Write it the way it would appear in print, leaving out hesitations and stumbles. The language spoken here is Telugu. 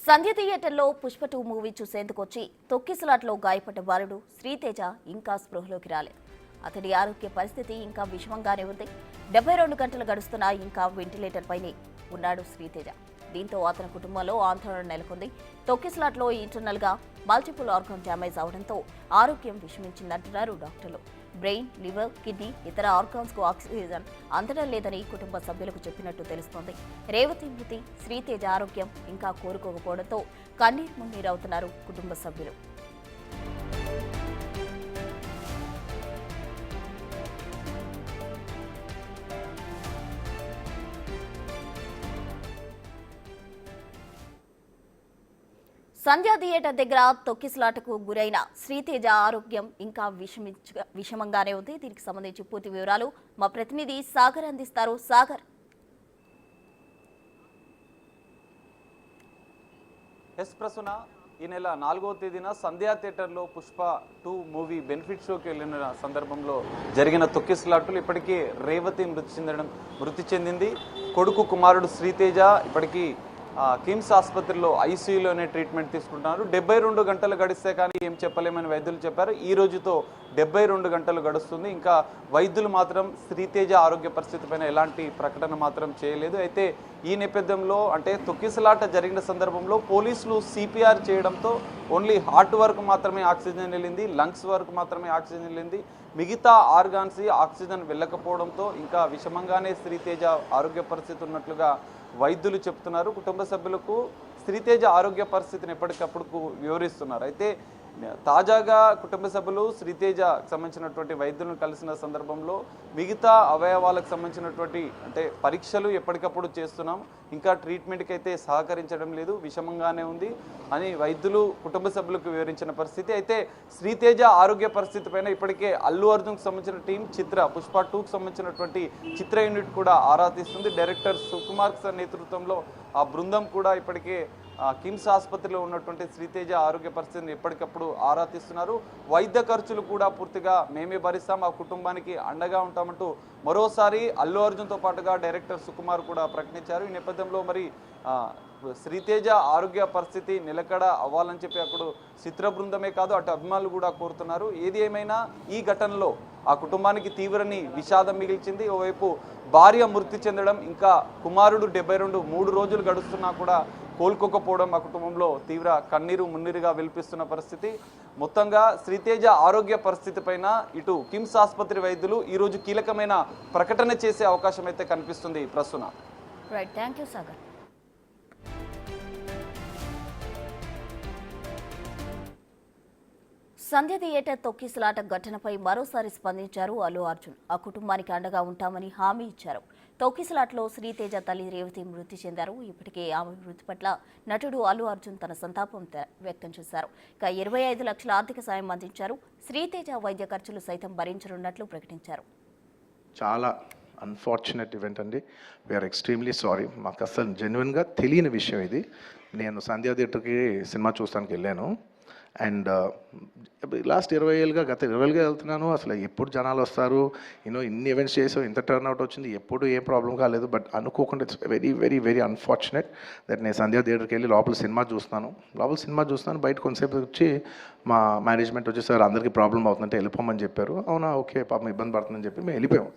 సంధ్య థియేటర్లో పుష్ప 2 మూవీ చూసేందుకు వచ్చి తొక్కిసలాట్లో గాయపడ్డ బాలుడు శ్రీతేజ ఇంకా స్పృహలోకి రాలేదు. అతడి ఆరోగ్య పరిస్థితి ఇంకా విషమంగానే ఉంది. 72 గంటలు గడుస్తున్నా ఇంకా వెంటిలేటర్ పైనే ఉన్నాడు శ్రీతేజ. దీంతో అతని కుటుంబంలో ఆందోళన నెలకొంది. తొక్కిసలాట్లో ఇంటర్నల్ గా మల్టిపుల్ ఆర్గాన్ డ్యామేజ్ అవడంతో ఆరోగ్యం విషమించిందంటున్నారు డాక్టర్లు. బ్రెయిన్, లివర్, కిడ్నీ, ఇతర ఆర్గాన్స్ కు ఆక్సిజన్ అందడం లేదని కుటుంబ సభ్యులకు చెప్పినట్టు తెలుస్తోంది. రేవతి మృతి, శ్రీతేజ ఆరోగ్యం ఇంకా కోరుకోకపోవడంతో కన్నీరు మున్నీరవుతున్నారు కుటుంబ సభ్యులు. సంధ్యా థియేటర్ దగ్గర తొక్కిసలాటకు గురైన శ్రీతేజ ఆరోగ్యం ఇంకా విషమంగానే ఉంది. దీనికి సంబంధించి పూర్తి వివరాలు మా ప్రతినిధి సాగర్ అందిస్తారు. సాగర్, ప్రసన్న, ఈ నెల 4వ తేదీన సంధ్యా థియేటర్లో పుష్ప 2 మూవీ బెనిఫిట్ షోకి వెళ్ళిన సందర్భంలో జరిగిన తొక్కిసలాటలు ఇప్పటికీ రేవతి మృతి చెందింది. కొడుకు కుమారుడు శ్రీతేజ ఇప్పటికీ కిమ్స్ ఆసుపత్రిలో ఐసీయూలోనే ట్రీట్మెంట్ తీసుకుంటున్నారు. 72 గంటలు గడిస్తే కానీ ఏం చెప్పలేమని వైద్యులు చెప్పారు. ఈ రోజుతో 72 గంటలు గడుస్తుంది. ఇంకా వైద్యులు మాత్రం శ్రీతేజ ఆరోగ్య పరిస్థితి పైన ఎలాంటి ప్రకటన మాత్రం చేయలేదు. అయితే ఈ నేపథ్యంలో అంటే తొక్కిసలాట జరిగిన సందర్భంలో పోలీసులు సిపిఆర్ చేయడంతో ఓన్లీ హార్ట్ వరకు మాత్రమే ఆక్సిజన్ వెళ్ళింది, లంగ్స్ వరకు మాత్రమే ఆక్సిజన్ వెళ్ళింది. మిగతా ఆర్గాన్స్ ఆక్సిజన్ వెళ్ళకపోవడంతో ఇంకా విషమంగానే శ్రీతేజ ఆరోగ్య పరిస్థితి ఉన్నట్లుగా వైద్యులు చెప్తున్నారు. కుటుంబ సభ్యులకు శ్రీతేజ ఆరోగ్య పరిస్థితిని ఎప్పటికప్పుడు వివరిస్తున్నారు. అయితే తాజాగా కుటుంబ సభ్యులు శ్రీతేజకు సంబంధించినటువంటి వైద్యులను కలిసిన సందర్భంలో మిగతా అవయవాలకు సంబంధించినటువంటి అంటే పరీక్షలు ఎప్పటికప్పుడు చేస్తున్నాం, ఇంకా ట్రీట్మెంట్కి అయితే సహకరించడం లేదు, విషమంగానే ఉంది అని వైద్యులు కుటుంబ సభ్యులకు వివరించిన పరిస్థితి. అయితే శ్రీతేజ ఆరోగ్య పరిస్థితి పైన ఇప్పటికే అల్లు అర్జున్కి సంబంధించిన టీం పుష్ప 2కు సంబంధించినటువంటి చిత్ర యూనిట్ కూడా ఆరా తీస్తుంది. డైరెక్టర్ సుకుమార్ నేతృత్వంలో ఆ బృందం కూడా ఇప్పటికే కిమ్స్ ఆసుపత్రిలో ఉన్నటువంటి శ్రీతేజ ఆరోగ్య పరిస్థితిని ఎప్పటికప్పుడు ఆరా తీస్తున్నారు. వైద్య ఖర్చులు కూడా పూర్తిగా మేమే భరిస్తాం, ఆ కుటుంబానికి అండగా ఉంటామంటూ మరోసారి అల్లు అర్జున్తో పాటుగా డైరెక్టర్ సుకుమార్ కూడా ప్రకటించారు. ఈ నేపథ్యంలో మరి శ్రీతేజ ఆరోగ్య పరిస్థితి నిలకడ అవ్వాలని చెప్పి అక్కడ చిత్ర బృందమే కాదు అటు అభిమానులు కూడా కోరుతున్నారు. ఏది ఏమైనా ఈ ఘటనలో ఆ కుటుంబానికి తీవ్రని విషాదం మిగిల్చింది. ఓవైపు భార్య మృతి చెందడం, ఇంకా కుమారుడు 3 రోజులు గడుస్తున్నా కూడా కోలుకోకపోవడం ఆ కుటుంబంలో తీవ్ర కన్నీరు మున్నీరుగా విలిపిస్తున్న పరిస్థితి. మొత్తంగా శ్రీతేజ ఆరోగ్య పరిస్థితి పైన ఇటు కిమ్స్ ఆసుపత్రి వైద్యులు ఈరోజు కీలకమైన ప్రకటన చేసే అవకాశం అయితే కనిపిస్తుంది. ప్రస్తున right, thank you Sagar. Sandhya theatre తొక్కిసలాట ఘటనపై మరోసారి స్పందించారు అల్లు అర్జున్. ఆ కుటుంబానికి అండగా ఉంటామని హామీ ఇచ్చారు. తొక్కిసలాట్లో శ్రీతేజ తల్లి రేవతి మృతి చెందారు. ఇప్పటికే ఆమె మృతి పట్ల నటుడు అల్లు అర్జున్ తన సంతాపం వ్యక్తం చేశారు. ఇక 25 లక్షల ఆర్థిక సాయం అందించారు. శ్రీతేజ వైద్య ఖర్చులు సైతం భరించనున్నట్లు ప్రకటించారు. చాలా అన్ఫార్చునేట్ ఈవెంట్ అండి. We are extremely sorry. మాకు అసలు జెన్యున్గా తెలియని విషయం ఇది. నేను సంధ్యా థియేటర్కి సినిమా చూస్తానికి వెళ్ళాను. అండ్ లాస్ట్ 20 ఏళ్ళుగా గత 20 ఏళ్ళుగా వెళ్తున్నాను. అసలు ఎప్పుడు జనాలు వస్తారు, ఇన్ని ఈవెంట్స్ చేసాం, ఇంత టర్న్అవుట్ వచ్చింది, ఎప్పుడు ఏం ప్రాబ్లం కాలేదు. బట్ అనుకోకుండా it's very very very unfortunate that నేను సంధ్యా థియేటర్కి వెళ్ళి లోపల సినిమా చూస్తున్నాను. బయట కొంతసేపు వచ్చి మా మేనేజ్మెంట్ వచ్చి సార్ అందరికీ ప్రాబ్లం అవుతుందంటే వెళ్ళిపోమని చెప్పారు. అవునా, ఓకే, పాపం ఇబ్బంది పడుతుందని చెప్పి మేము వెళ్ళిపోయాం.